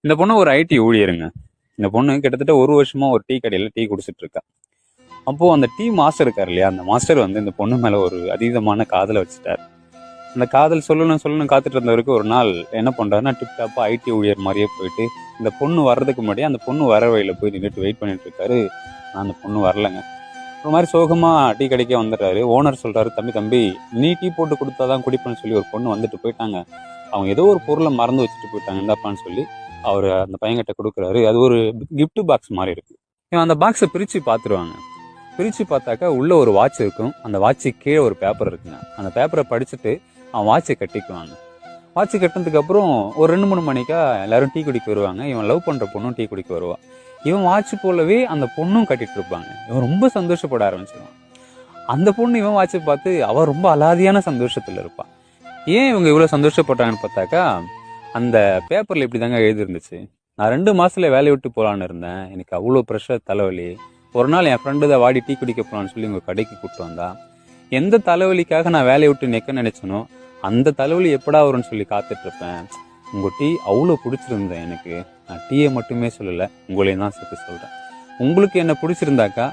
இந்த பொண்ணு ஒரு ஐடி ஊழியருங்க. இந்த பொண்ணு கிட்டத்தட்ட ஒரு வருஷமா ஒரு டீ கடையில டீ குடிச்சிட்டு இருக்கா. அப்போ அந்த டீ மாஸ்டர் இருக்காரு இல்லையா, அந்த மாஸ்டர் வந்து இந்த பொண்ணு மேல ஒரு அதீதமான காதலை வச்சுட்டாரு. அந்த காதல் சொல்லணும் சொல்லணும் காத்துட்டு இருந்தவருக்கு ஒரு நாள் என்ன பண்றாருன்னா, டிப்டாப்பா ஐடி ஊழியர் மாதிரியே போயிட்டு இந்த பொண்ணு வர்றதுக்கு முன்னாடி அந்த பொண்ணு வர வழியில போய் நின்றுட்டு வெயிட் பண்ணிட்டு இருக்காரு. ஆனால் அந்த பொண்ணு வரலங்க. ஒரு மாதிரி சோகமா டீ கடைக்கே வந்துடுறாரு. ஓனர் சொல்றாரு, தம்பி தம்பி நீ டீ போட்டு கொடுத்தாதான் குடிப்பேன்னு சொல்லி ஒரு பொண்ணு வந்துட்டு போயிட்டாங்க. அவங்க ஏதோ ஒரு பொருளை மறந்து வச்சுட்டு போயிட்டாங்க, இந்தாப்பான்னு சொல்லி அவர் அந்த பையன்கிட்ட கொடுக்குறாரு. அது ஒரு கிஃப்ட் பாக்ஸ் மாதிரி இருக்கு. இவன் அந்த பாக்ஸை பிரிச்சு பார்த்துருவாங்க. பிரிச்சு பார்த்தாக்கா உள்ள ஒரு வாட்ச் இருக்கும். அந்த வாட்சுக்கு கீழே ஒரு பேப்பர் இருக்குங்க. அந்த பேப்பரை படிச்சுட்டு அவன் வாட்சை கட்டிக்குவாங்க. வாட்சு கட்டினதுக்கு அப்புறம் ஒரு 2-3 மணிக்கா எல்லாரும் டீ குடிக்க வருவாங்க. இவன் லவ் பண்ற பொண்ணும் டீ குடிக்க வருவா. இவன் வாட்ச் போலவே அந்த பொண்ணும் கட்டிட்டு இருப்பாங்க. இவன் ரொம்ப சந்தோஷப்பட ஆரம்பிச்சிருவான். அந்த பொண்ணு இவன் வாட்சை பார்த்து அவ ரொம்ப அலாதியான சந்தோஷத்துல இருப்பான். ஏன் இவங்க இவ்வளவு சந்தோஷப்பட்டாங்கன்னு பார்த்தாக்கா, அந்த பேப்பர்ல இப்படிதாங்க எழுதிருந்துச்சு. நான் 2 மாசத்துல வேலையை விட்டு போலான்னு இருந்தேன். எனக்கு அவ்வளோ ப்ரெஷர், தலைவலி. ஒரு நாள் என் ஃப்ரெண்டு தான் வாடி டீ குடிக்க போலான்னு சொல்லி உங்க கடைக்கு கூப்பிட்டு வந்தா. எந்த தலைவலிக்காக நான் வேலையை விட்டு நிற்க நினைச்சனோ அந்த தலைவலி எப்படா வரும்னு சொல்லி காத்துட்டு இருப்பேன். உங்க டீ அவ்வளோ பிடிச்சிருந்தேன் எனக்கு. நான் டீயை மட்டுமே சொல்லலை, உங்களையும் தான் சேர்த்து சொல்றேன். உங்களுக்கு என்ன பிடிச்சிருந்தாக்கா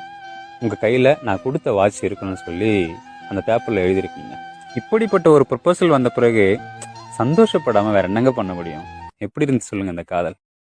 உங்க கையில நான் கொடுத்த வாட்ச் இருக்கணும்னு சொல்லி அந்த பேப்பர்ல எழுதியிருக்கீங்க. இப்படிப்பட்ட ஒரு ப்ரொபோசல் வந்த பிறகு சந்தோஷப்படாம வேற என்னங்க பண்ண முடியும்? எப்படி இருந்து சொல்லுங்க இந்த காதல்?